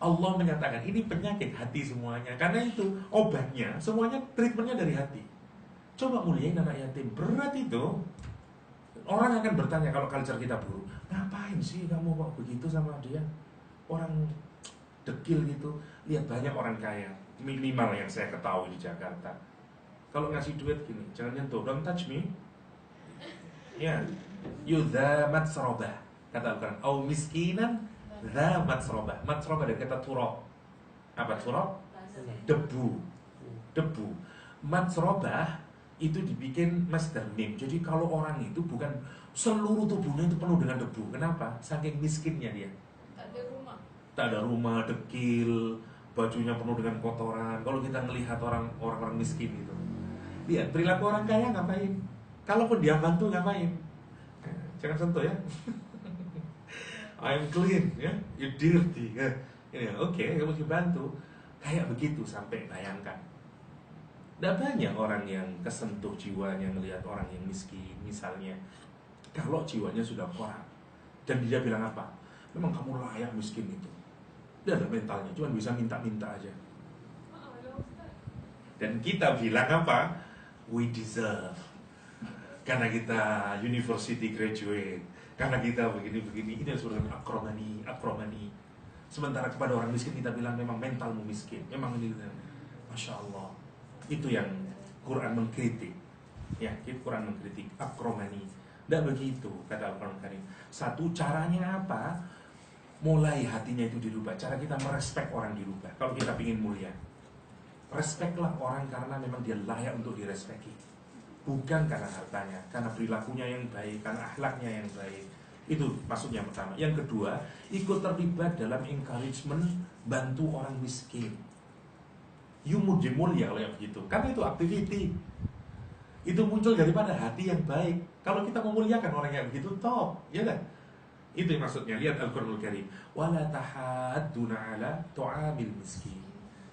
Allah menyatakan ini penyakit hati semuanya. Karena itu obatnya semuanya treatmentnya dari hati. Coba muliain anak yatim, berat itu. Orang akan bertanya kalau culture kita buruk, ngapain sih kamu kok begitu sama dia? Orang dekil gitu. Lihat banyak orang kaya, minimal yang saya ketahui di Jakarta. Kalau ngasih duit gini, jangan nyentuh, don't touch me. Ya, yudha matsrobah kata Al-Quran. Au miskinan dha matsrobah. Matsrobah dari kata turab. Apa turab? Debu. Debu. Matsrobah itu dibikin masdar mim. Jadi kalau orang itu bukan seluruh tubuhnya itu penuh dengan debu. Kenapa? Saking miskinnya dia. Tak ada rumah, dekil, bajunya penuh dengan kotoran. Kalau kita melihat orang-orang miskin itu, lihat perilaku orang kaya ngapain? Kalaupun dia bantu ngapain? Jangan sentuh ya. I'm clean, ya, you dirty. Ya. Oke, kamu bantu. Kayak begitu sampai bayangkan. Tidak banyak orang yang kesentuh jiwanya melihat orang yang miskin, misalnya. Kalau jiwanya sudah korak dan dia bilang apa? Memang kamu layak miskin itu. Dia ada mentalnya, cuma bisa minta-minta aja. Dan kita bilang apa? We deserve. Karena kita university graduate, karena kita begini-begini. Ini sebenarnya akromani. Sementara kepada orang miskin kita bilang memang mentalmu miskin. Memang ini, Masya Allah. Itu yang Quran mengkritik. Ya, Quran mengkritik akromani. Tidak begitu kata Al-Quran Karim. Satu, caranya apa? Mulai hatinya itu dirubah. Cara kita merespek orang dirubah. Kalau kita ingin mulia, respeklah orang karena memang dia layak untuk direspeki. Bukan karena hartanya, karena perilakunya yang baik, karena akhlaknya yang baik. Itu maksudnya pertama. Yang kedua, ikut terlibat dalam encouragement, bantu orang miskin. You muji mulia kalau yang begitu. Karena itu activity. Itu muncul daripada hati yang baik. Kalau kita memuliakan orang yang begitu, top, ya kan? Itu yang maksudnya. Lihat Al-Quranul Karim. Wala tahadduna ala tu'amil miskin.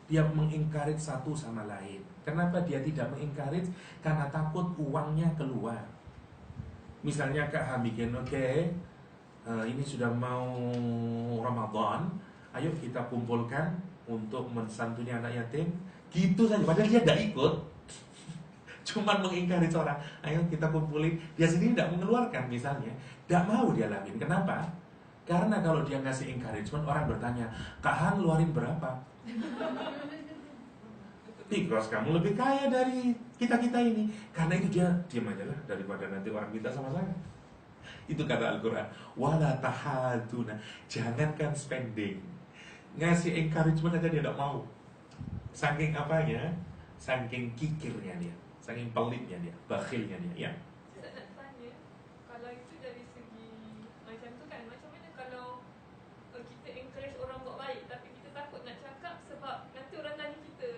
Dia mengencourage satu sama lain. Kenapa dia tidak mengencourage? Karena takut uangnya keluar. Misalnya Kak Ha bikin, oke, ini sudah mau Ramadan, ayo kita kumpulkan untuk mensantuni anak yatim. Gitu saja, padahal dia tidak ikut. Cuman mengencourage orang, ayo kita kumpulin. Dia sendiri tidak mengeluarkan misalnya. Tidak mau dia lakuin. Kenapa? Karena kalau dia ngasih encouragement, orang bertanya, Kak Han ngeluarin berapa? Because kamu lebih kaya dari kita-kita ini. Karena itu dia diam aja lah, daripada nanti orang minta sama saya. Itu kata Al-Quran. Wala tahaduna. Jangankan spending, ngasih encouragement aja dia tidak mau. Saking apanya? Saking kikirnya dia, saking pelitnya dia, bakhilnya dia. Ya. Saya nak tanya, kalau itu dari segi macam tu kan, macam mana kalau kita encourage orang buat baik, tapi kita takut nak cakap sebab nanti orang tanya kita,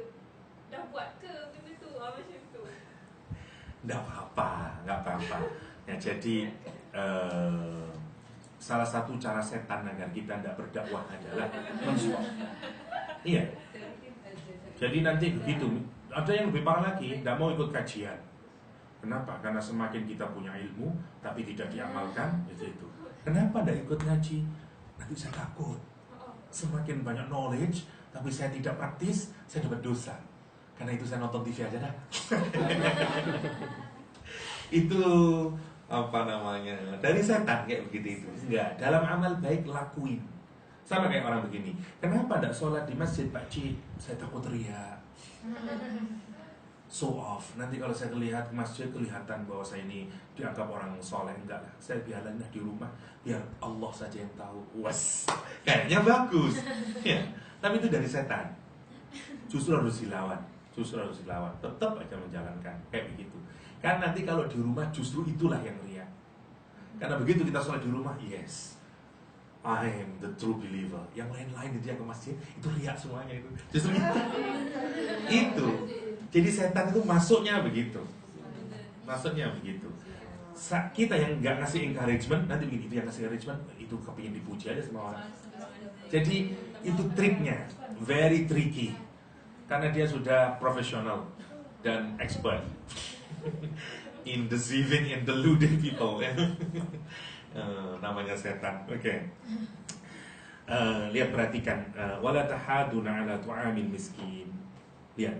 dah buat ke benda tu, macam tu. Nggak apa-apa. Ya, jadi salah satu cara setan agar kita tidak berdakwah adalah mensuap. Iya. Jadi nanti begitu. Ada yang lebih parah lagi, tidak mau ikut kajian. Kenapa? Karena semakin kita punya ilmu tapi tidak diamalkan, itu. Kenapa tidak ikut ngaji? Nanti saya takut. Semakin banyak knowledge tapi saya tidak praktis, saya dapat dosa. Karena itu saya nonton TV aja dah. Itu apa namanya? Dari setan kayak begitu itu. Enggak, dalam amal baik lakuin. Sama kayak orang begini. Kenapa tidak sholat di masjid, Pak Ci? Saya takut riya. Show off. Nanti kalau saya lihat ke masjid kelihatan bahwa saya ini dianggap orang soleh. Enggak lah, saya biarlah di rumah, biar Allah saja yang tahu. Was, kayaknya bagus. Ya, tapi itu dari setan. Justru harus dilawan. Tetap aja menjalankan kayak begitu. Kan nanti kalau di rumah justru itulah yang riya. Karena begitu kita sholat di rumah, yes, I am the true believer. Yang lain-lain itu yang ke masjid, itu riak semuanya itu. Justru itu. Jadi setan itu masuknya begitu. Kita yang nggak ngasih encouragement, nanti begini, itu yang ngasih encouragement, itu kepingin dipuji aja sama orang. Jadi itu triknya, very tricky. Karena dia sudah profesional dan expert in deceiving and deluding people. Namanya setan. Oke. Lihat, perhatikan, wala tahaduna ala tu'amil miskin. Lihat,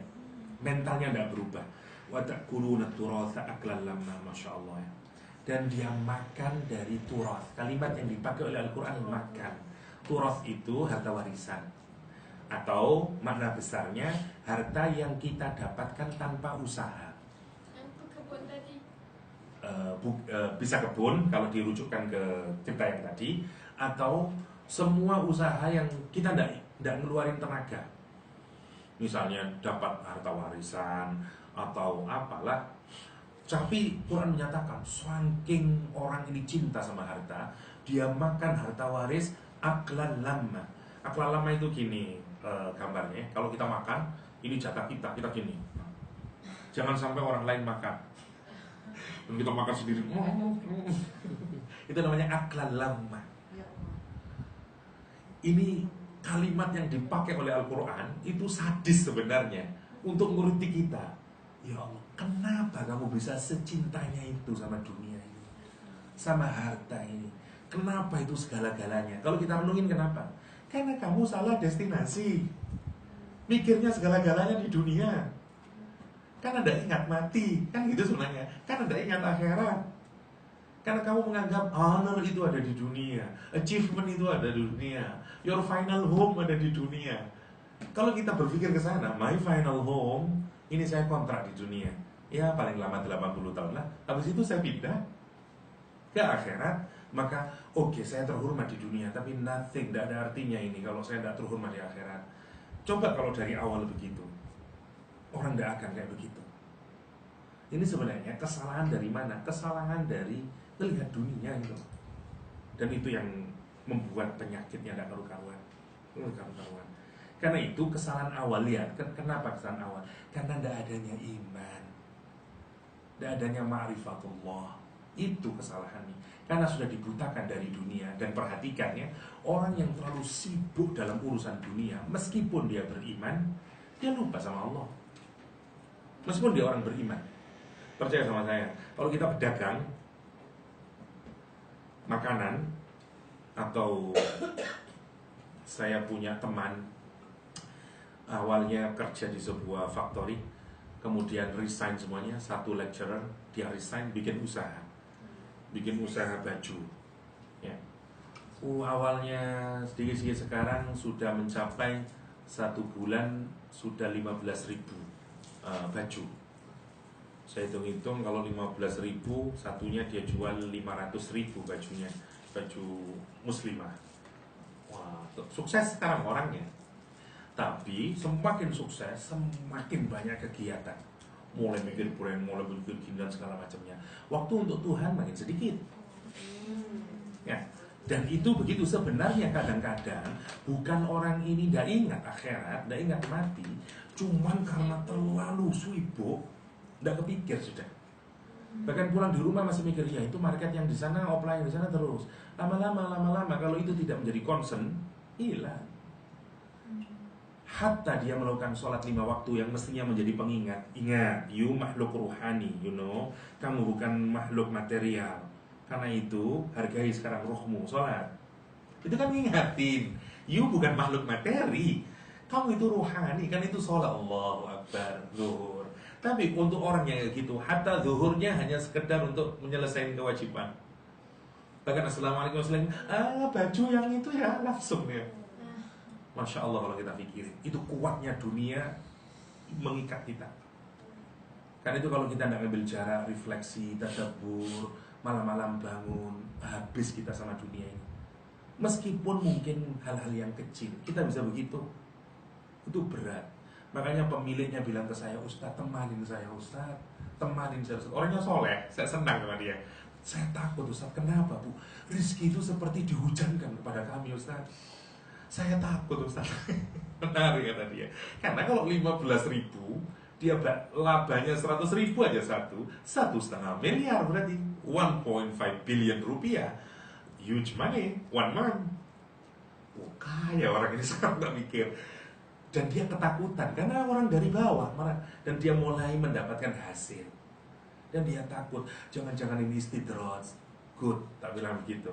mentalnya tidak berubah. Wa ta'kuluna turatha aklan lamma, masya Allah ya. Dan dia makan dari turath. Kalimat yang dipakai oleh Al-Quran, makan. Turath itu harta warisan, atau makna besarnya harta yang kita dapatkan tanpa usaha. Yang tu kebun tadi. Bisa kebun kalau dirujukkan ke cerita yang tadi, atau semua usaha yang kita tidak ngeluarin tenaga. Misalnya dapat harta warisan atau apalah. Tapi Quran menyatakan saking orang ini cinta sama harta, dia makan harta waris aklan lama. Aklan lama itu gini gambarnya. Kalau kita makan, ini jatah kita gini. Jangan sampai orang lain makan dan kita makan sendiri. Itu namanya aklan lama. Ini kalimat yang dipakai oleh Al-Quran itu sadis sebenarnya untuk nguruti kita. Ya Allah, kenapa kamu bisa secintanya itu sama dunia ini, sama harta ini? Kenapa itu segala-galanya? Kalau kita renungin kenapa? Karena kamu salah destinasi. Mikirnya segala-galanya di dunia. Karena tidak ingat mati. Kan gitu sebenarnya. Karena tidak ingat akhirat. Karena kamu menganggap honor itu ada di dunia, achievement itu ada di dunia, your final home ada di dunia. Kalau kita berpikir ke sana, my final home, ini saya kontrak di dunia, ya paling lama 80 tahun lah. Habis itu saya pindah ke akhirat. Maka oke, saya terhormat di dunia, tapi nothing, tidak ada artinya ini kalau saya tidak terhormat di akhirat. Coba kalau dari awal begitu, orang tidak akan kayak begitu. Ini sebenarnya kesalahan dari mana? Kesalahan dari melihat dunia itu. Dan itu yang membuat penyakitnya tidak karu-karuan. Karena itu kesalahan awal. Lihat, kenapa kesalahan awal? Karena tidak adanya iman, tidak adanya ma'rifatullah. Itu kesalahannya. Karena sudah dibutakan dari dunia. Dan perhatikan ya, orang yang terlalu sibuk dalam urusan dunia, meskipun dia beriman, dia lupa sama Allah. Meskipun dia orang beriman. Percaya sama saya, kalau kita pedagang makanan, atau saya punya teman awalnya kerja di sebuah factory, kemudian resign semuanya, satu lecturer, dia resign, bikin usaha baju ya. Awalnya sedikit-sedikit, sekarang sudah mencapai satu bulan sudah 15.000 baju. Saya hitung-hitung kalau 15.000 satunya dia jual 500.000 bajunya, baju muslimah. Wah, sukses sekarang orangnya. Tapi semakin sukses, semakin banyak kegiatan. Mulai mikir brand, mulai mikir gini dan segala macamnya. Waktu untuk Tuhan makin sedikit. Ya, dan itu begitu. Sebenarnya kadang-kadang bukan orang ini tidak ingat akhirat, tidak ingat mati, cuman karena terlalu sibuk, tidak kepikir sudah. Bahkan pulang di rumah masih mikir, ya itu market yang di sana, offline yang di sana terus. Lama-lama kalau itu tidak menjadi concern, hilang. Hatta dia melakukan sholat 5 waktu yang mestinya menjadi pengingat. Ingat, you makhluk ruhani, kamu bukan makhluk material. Karena itu hargai sekarang rohmu, sholat. Itu kan ngingatin, you bukan makhluk materi, kamu itu ruhani. Kan itu sholat, Allahu Akbar, zuhur. Tapi untuk orang yang gitu, hatta zuhurnya hanya sekedar untuk menyelesaikan kewajiban. Bahkan assalamualaikum warahmatullahi, baju yang itu ya langsung ya. Masya Allah kalau kita pikirin, itu kuatnya dunia mengikat kita. Karena itu kalau kita tidak ngambil jarak, refleksi, tadabbur, malam-malam bangun, habis kita sama dunia ini. Meskipun mungkin hal-hal yang kecil, kita bisa begitu. Itu berat. Makanya pemiliknya bilang ke saya, Ustaz, temanin saya Ustaz, temanin saya Ustaz. Orangnya soleh, saya senang sama dia. Saya takut Ustaz, kenapa Bu? Rizki itu seperti dihujankan kepada kami Ustaz. Saya takut Ustaz. Menarik kata dia. Karena kalau 15.000, dia labanya 100.000 aja satu, 1,5 miliar berarti 1.5 billion rupiah. Huge money, one month. Oh, kaya orang ini sekarang gak mikir. Dan dia ketakutan karena orang dari bawah marah. Dan dia mulai mendapatkan hasil. Dan dia takut, jangan-jangan ini istidroj. Good, tak bilang begitu.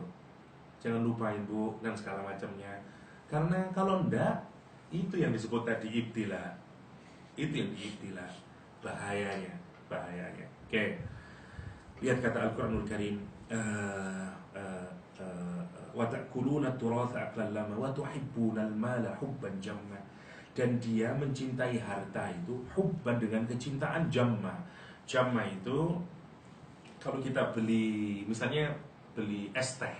Jangan lupain Bu, dan segala macamnya. Karena kalau enggak, itu yang disebut tadi ibtila. Itu yang diibtila. Bahayanya. Oke. Lihat kata Al-Quranul Karim. Wa ta'kuluna turatha aklan lama wa tuhibbuna al-mala hubban jamma. Dan dia mencintai harta itu hubban dengan kecintaan jamma. Jamma itu kalau kita beli, misalnya beli es teh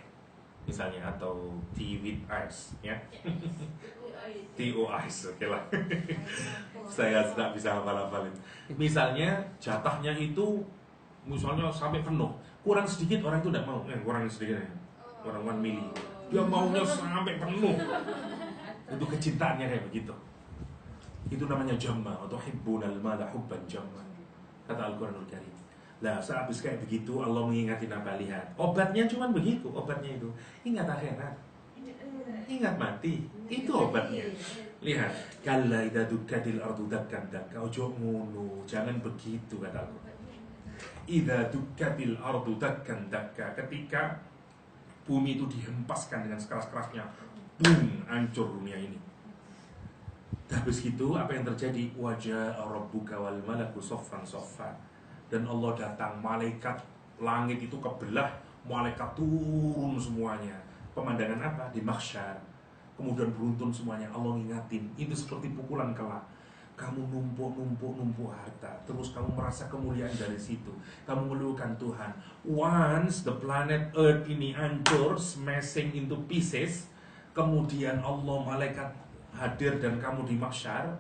misalnya, atau tea with ice ya. TO ice, oke lah. Saya tidak bisa hafal-hafalin. Misalnya jatahnya itu misalnya sampai penuh, kurang sedikit orang itu tidak mau. Kurang sedikit ya. Kurang 1 mili. Dia maunya sampai penuh. Itu kecintaannya kayak begitu. Itu namanya jamma atau hibbunal mala hubban jamma. Kata Al-Quranul Karim. Lah, sehabis kayak begitu Allah mengingatin apa? Lihat, obatnya cuma begitu, obatnya itu. Ingat akhirat. Ingat mati. Itu obatnya. Lihat, kalla idza dukkatil ardu dakkan dakka. Ojo ngono, jangan begitu kata Allah. Idza dukkatil ardu dakkan dakka. Ketika bumi itu dihempaskan dengan sekeras-kerasnya, boom, hancur dunia ini. Habis itu apa yang terjadi? Wajah rabbuka wal malaku saffan saffan. Dan Allah datang, malaikat langit itu kebelah, malaikat turun semuanya. Pemandangan apa? Di mahsyar. Kemudian beruntun semuanya. Allah ngingatin, itu seperti pukulan kelak. Kamu numpuk harta, terus kamu merasa kemuliaan dari situ. Kamu melupakan Tuhan. Once the planet Earth ini hancur, smashing into pieces, kemudian Allah, malaikat hadir dan kamu di mahsyar,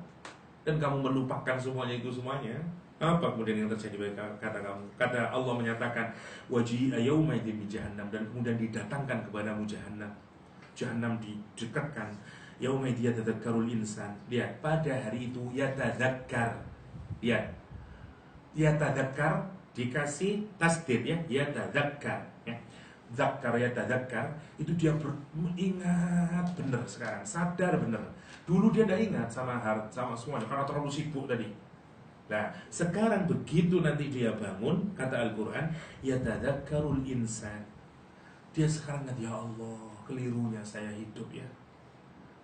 dan kamu melupakan semuanya itu semuanya. Apa kemudian yang terjadi? Kata kamu, kata Allah menyatakan waji'a yauma idzin bi jahannam, dan kemudian didatangkan kepadamu jahannam. Jahannam didekatkan. Yauma idz yatadzakkarul insan. Lihat, pada hari itu yatadzakkar. Lihat. Yatadzakkar dikasih tasdid ya, yatadzakkar ya. Zakkar yatadzakkar itu dia ingat benar sekarang, sadar benar. Dulu dia tidak ingat sama semuanya karena terlalu sibuk tadi. Nah, sekarang begitu nanti dia bangun, kata Al-Quran, yatadzakkarul insan. Dia sekarang ingat, ya Allah, kelirunya saya hidup ya.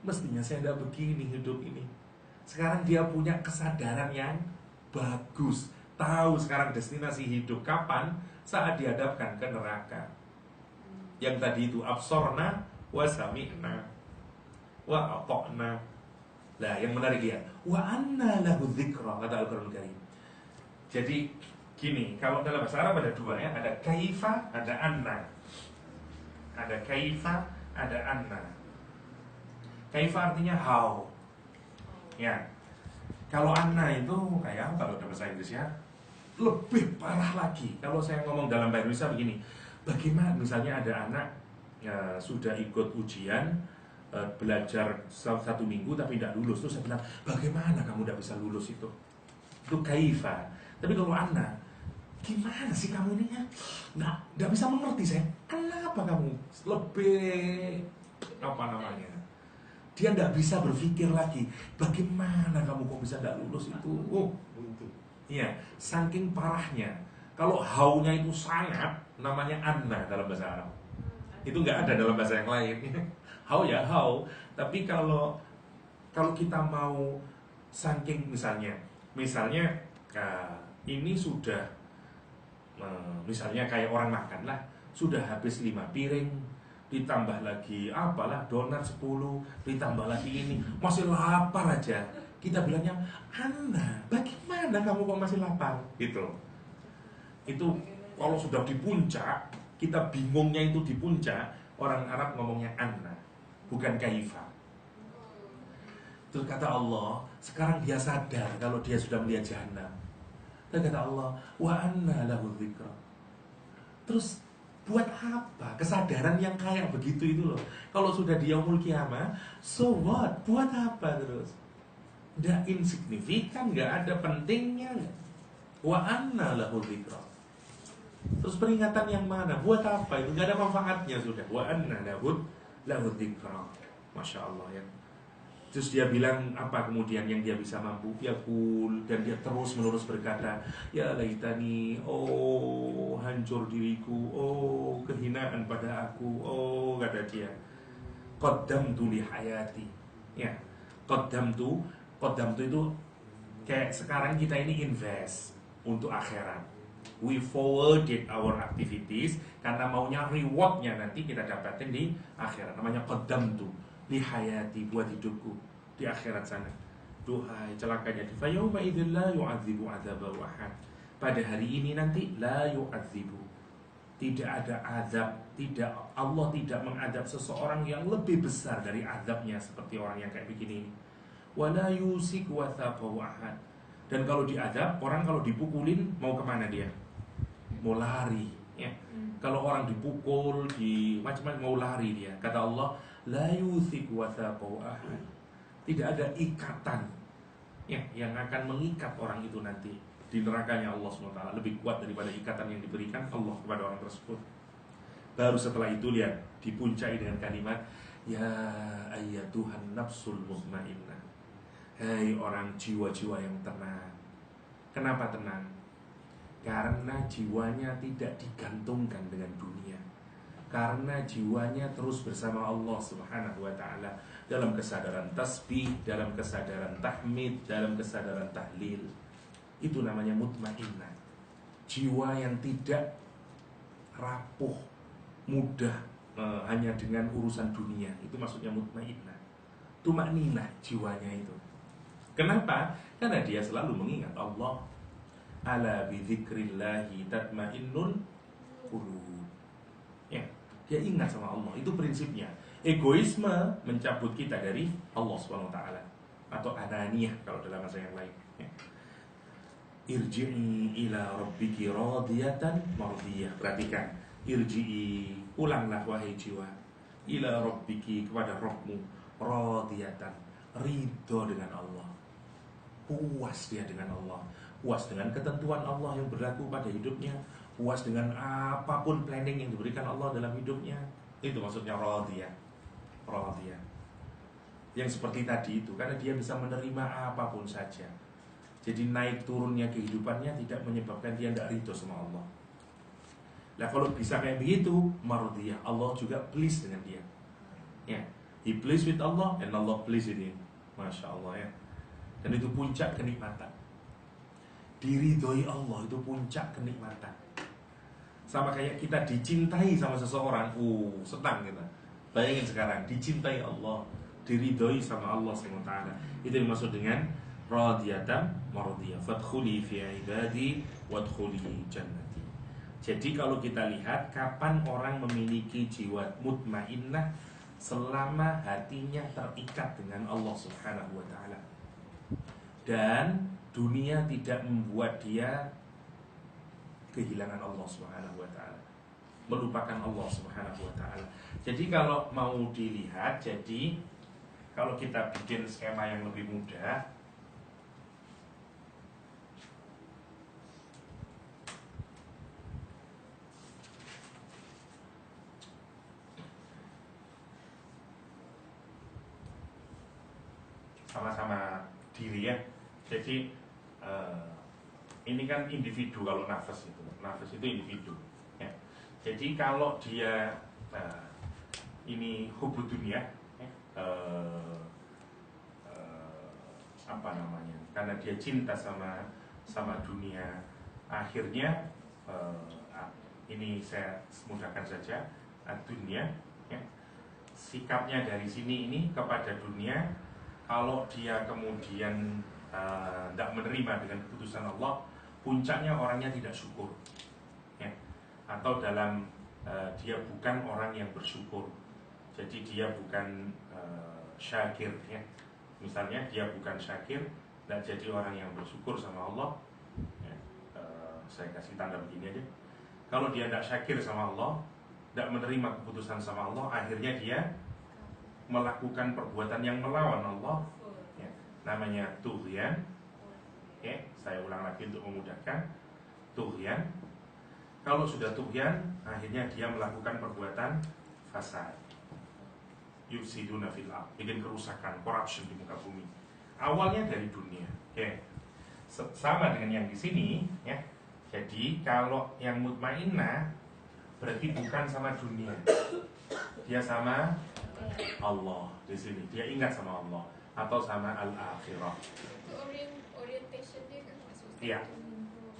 Mestinya saya tidak begini hidup ini. Sekarang dia punya kesadaran yang bagus. Tahu sekarang destinasi hidup kapan? Saat dihadapkan ke neraka. Yang tadi itu absorna wa sami'na wa ata'na. Nah, yang menarik ya, wa anna lahu dzikra, kata Al-Qur'an Karim. Jadi gini, kalau dalam bahasa Arab ada dua ya, ada kaifa, ada anna. Ada kaifa, ada anna. Kaifa artinya how. Ya. Kalau anna itu kayak apa kalau dalam bahasa Inggris ya? Lebih parah lagi. Kalau saya ngomong dalam bahasa Indonesia begini, bagaimana misalnya ada anak ya, sudah ikut ujian, belajar 1 minggu tapi tidak lulus, terus saya bilang, bagaimana kamu tidak bisa lulus itu kaifa. Tapi kalau Anna, gimana sih kamu ini ya? Nggak bisa mengerti saya. Kenapa kamu lebih apa namanya? Dia tidak bisa berpikir lagi. Bagaimana kamu kok bisa tidak lulus itu? Iya, saking parahnya. Kalau how-nya itu sangat, namanya Anna dalam bahasa Arab. Itu nggak ada dalam bahasa yang lain. How ya how, tapi kalau kita mau saking misalnya ini sudah misalnya kayak orang makan lah, sudah habis 5 piring, ditambah lagi apalah donat 10, ditambah lagi ini, masih lapar aja. Kita bilangnya, Anna, bagaimana kamu kok masih lapar? Gitu. Itu kalau sudah di puncak, kita bingungnya itu di puncak, orang Arab ngomongnya Anna, bukan kaifa. Terus kata Allah, sekarang dia sadar kalau dia sudah melihat jahannam. Dan kata Allah, wa anna lahu dzikra. Terus buat apa kesadaran yang kayak begitu itu loh? Kalau sudah di yaumul qiyamah, so what? Buat apa terus? Udah insignifikan, nggak ada pentingnya. Wa anna lahu dzikra. Terus peringatan yang mana? Buat apa? Itu nggak ada manfaatnya sudah. Wa anna lahu dzikra. Masya Allah ya. Terus dia bilang apa kemudian yang dia bisa mampu? Yaqul, dan dia terus menerus berkata, ya laitani, hancur diriku, kehinaan pada aku, kata dia. qaddamtu li hayati. Ya, qaddamtu itu kayak sekarang kita ini invest untuk akhirat. We forwarded our activities karena maunya rewardnya nanti kita dapatin di akhirat. Namanya qaddamtu li hayati, buat hidupku di akhirat sana. Duhai celakanya, fa yauma idzil la yu'adzibu 'adzabahu ahad. Pada hari ini nanti la yu'adzibu, tidak ada azab, Allah tidak mengadab seseorang yang lebih besar dari azabnya seperti orang yang kayak begini. Wala yusik wathaqahu ahad. Dan kalau diadab, orang kalau dipukulin mau kemana dia? Mau lari, ya. Kalau orang dipukul, di macam-macam mau lari dia. Kata Allah, la yusik wathaqahu ahad. Tidak ada ikatan, ya, yang akan mengikat orang itu nanti di nerakanya Allah SWT, lebih kuat daripada ikatan yang diberikan Allah kepada orang tersebut. Baru setelah itu lihat, dipuncai dengan kalimat, ya ayyatuhan nafsul mutmainnah. Hai orang jiwa-jiwa yang tenang. Kenapa tenang? Karena jiwanya tidak digantungkan dengan dunia. Karena jiwanya terus bersama Allah Subhanahu wa ta'ala, dalam kesadaran tasbih, dalam kesadaran tahmid, dalam kesadaran tahlil. Itu namanya mutmainnah. Jiwa yang tidak rapuh, mudah hanya dengan urusan dunia. Itu maksudnya mutmainnah. Tumakninah jiwanya itu. Kenapa? Karena dia selalu mengingat Allah. Ala bidzikrillahi tatmainnul qulub. Ya, dia ingat sama Allah. Itu prinsipnya. Egoisme mencabut kita dari Allah SWT, atau ananiyah kalau dalam bahasa yang lain, ya. Irji'i ila rabbiki radiyatan mardiyah. Perhatikan, irji'i, pulanglah wahai jiwa, ila rabbiki, kepada Rabbmu, radiyatan, ridho dengan Allah, puas dia dengan Allah, puas dengan ketentuan Allah yang berlaku pada hidupnya, puas dengan apapun planning yang diberikan Allah dalam hidupnya. Itu maksudnya radiyah. Radiyah yang seperti tadi itu, karena dia bisa menerima apapun saja. Jadi naik turunnya kehidupannya tidak menyebabkan dia tidak ridho sama Allah. Nah kalau bisa kayak begitu, mardiyah, Allah juga pleased dengan dia, ya. He pleased with Allah and Allah pleased with him. Masya Allah, ya. Dan itu puncak kenikmatan. Diridhoi Allah itu puncak kenikmatan. Sama kayak kita dicintai sama seseorang, senang kita. Bayangin sekarang, dicintai Allah, diridhoi sama Allah SWT. Itu yang dimaksud dengan radiyatan mardiyah. Fadkhuli fi ibadi wadkhuli jannati. Jadi kalau kita lihat kapan orang memiliki jiwa mutmainnah, selama hatinya terikat dengan Allah Subhanahu wa ta'ala, dan dunia tidak membuat dia kehilangan Allah Subhanahu wa ta'ala, melupakan Allah Subhanahu wa ta'ala. Jadi kalau mau dilihat, jadi kalau kita bikin skema yang lebih mudah, sama-sama diri, ya. Jadi ini kan individu. Kalau nafas itu individu, ya. Jadi kalau dia ini hubud dunia, ya, apa namanya? Karena dia cinta sama dunia, akhirnya ini saya mudahkan saja, dunia, ya. Sikapnya dari sini ini kepada dunia, kalau dia kemudian tidak menerima dengan keputusan Allah, puncaknya orangnya tidak syukur, ya. Atau dalam dia bukan orang yang bersyukur. Jadi dia bukan syakir, ya. Misalnya dia bukan syakir, tidak jadi orang yang bersyukur sama Allah, ya. Saya kasih tanda begini aja. Kalau dia tidak syakir sama Allah, tidak menerima keputusan sama Allah, akhirnya dia melakukan perbuatan yang melawan Allah, ya. Namanya tughyan, ya. Saya ulang lagi untuk memudahkan. Tughyan. Kalau sudah tughyan, akhirnya dia melakukan perbuatan fasad, yufsiduna fil ardh, bikin kerusakan, corruption di muka bumi. Awalnya dari dunia, ya. Sama dengan yang di sini, ya. Jadi kalau yang mutmainnah berarti bukan sama dunia, Dia sama Allah di sini. Dia ingat sama Allah atau sama al-akhirah. Itu orientation dia kan maksudnya. Iya.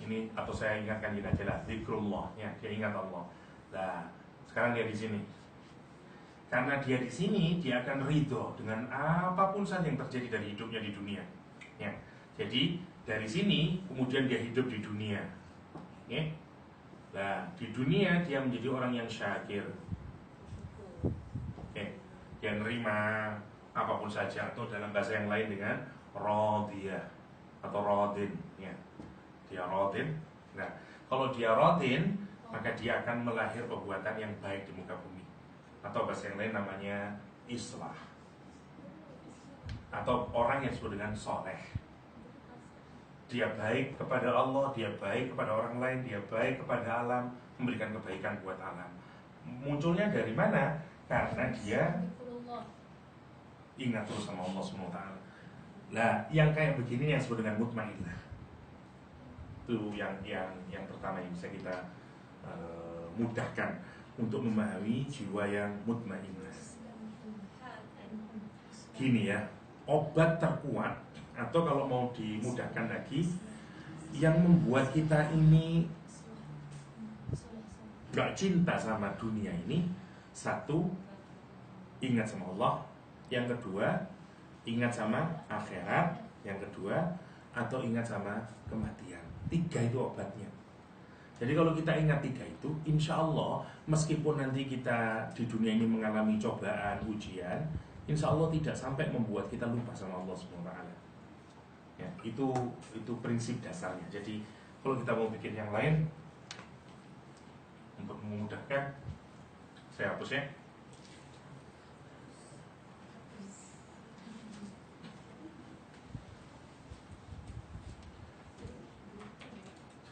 Ini atau saya ingatkan kita jelas zikrullah, ya, dia ingat Allah. Nah, sekarang dia di sini. Karena dia di sini, dia akan ridho dengan apapun saja yang terjadi dari hidupnya di dunia. Ya. Jadi dari sini kemudian dia hidup di dunia. Ya. Nah, di dunia dia menjadi orang yang syakir. Ya. Dia nerima apapun saja atau dalam bahasa yang lain dengan radiyah atau radin. Ya. Dia radin. Nah, kalau dia radin, maka dia akan melahir perbuatan yang baik di muka bumi. Atau bahasa yang lain namanya islah. Atau orang yang disebut dengan soleh. Dia baik kepada Allah, dia baik kepada orang lain, dia baik kepada alam, memberikan kebaikan buat alam. Munculnya dari mana? Karena dia ingat terus sama Allah SWT. Nah, yang kayak begini yang disebut dengan mutmainnah. Itu yang pertama yang bisa kita mudahkan untuk memahami jiwa yang mutmainnah. Gini ya, obat terkuat atau kalau mau dimudahkan lagi, yang membuat kita ini gak cinta sama dunia ini, satu, ingat sama Allah. Yang kedua, ingat sama akhirat. Yang kedua, atau ingat sama kematian. 3 itu obatnya. Jadi kalau kita ingat 3 itu, insya Allah meskipun nanti kita di dunia ini mengalami cobaan, ujian, insya Allah tidak sampai membuat kita lupa sama Allah SWT. Ya, itu prinsip dasarnya. Jadi kalau kita mau bikin yang lain, untuk memudahkan, saya hapus ya.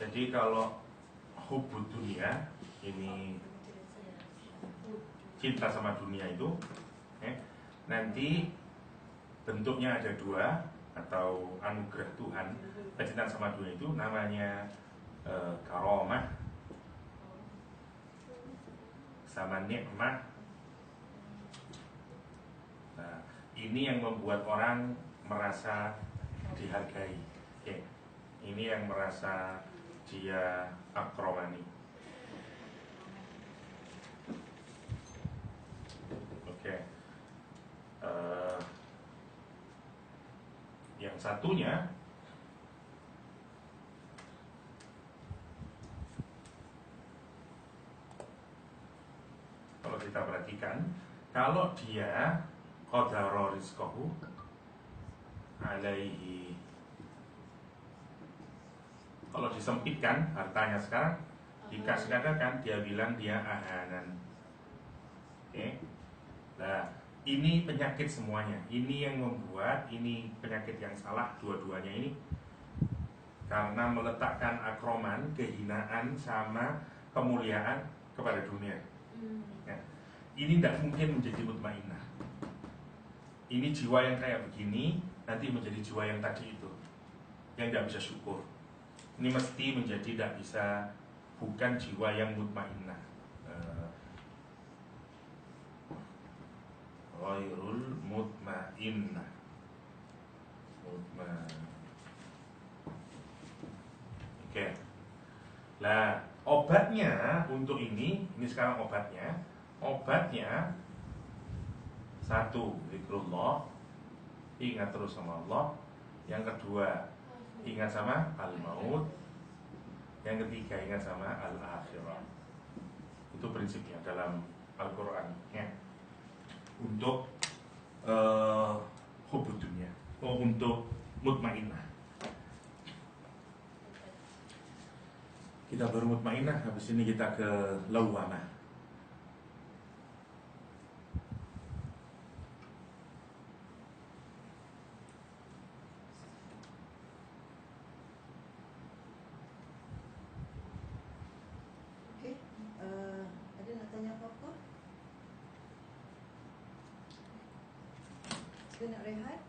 Jadi kalau hubud dunia, ini cinta sama dunia itu, nanti bentuknya ada 2 atau anugerah Tuhan. Kecintaan sama dunia itu namanya karomah sama nikmah. Nah, ini yang membuat orang merasa dihargai. Ini yang merasa dia akromani. Oke. Yang satunya kalau kita perhatikan, kalau dia qadara rizqahu alaihi, kalau disempitkan hartanya sekarang, dikasih katakan dia bilang dia ahanan. Oke. Nah, ini penyakit semuanya. Ini yang membuat ini penyakit yang salah dua-duanya ini. Karena meletakkan akroman, kehinaan sama kemuliaan kepada dunia. Ya. Ini tidak mungkin menjadi mutmainnah. Ini jiwa yang kayak begini nanti menjadi jiwa yang tadi itu, yang tidak bisa syukur. Ini mesti menjadi tidak bisa, bukan jiwa yang mutmainnah. Ghairul mutmainnah. Oke. Nah, obatnya untuk ini sekarang obatnya. Obatnya 1, zikrullah, ingat terus sama Allah. Yang kedua, ingat sama al-maut. Yang ketiga, ingat sama al-akhirah. Itu prinsipnya dalam Al-Quran ya. Untuk hubud dunia, untuk mutmainnah. Kita baru mutmainnah, habis ini kita ke lawamah. Oke, ada nak tanya apa-apa? Kita nak rehat?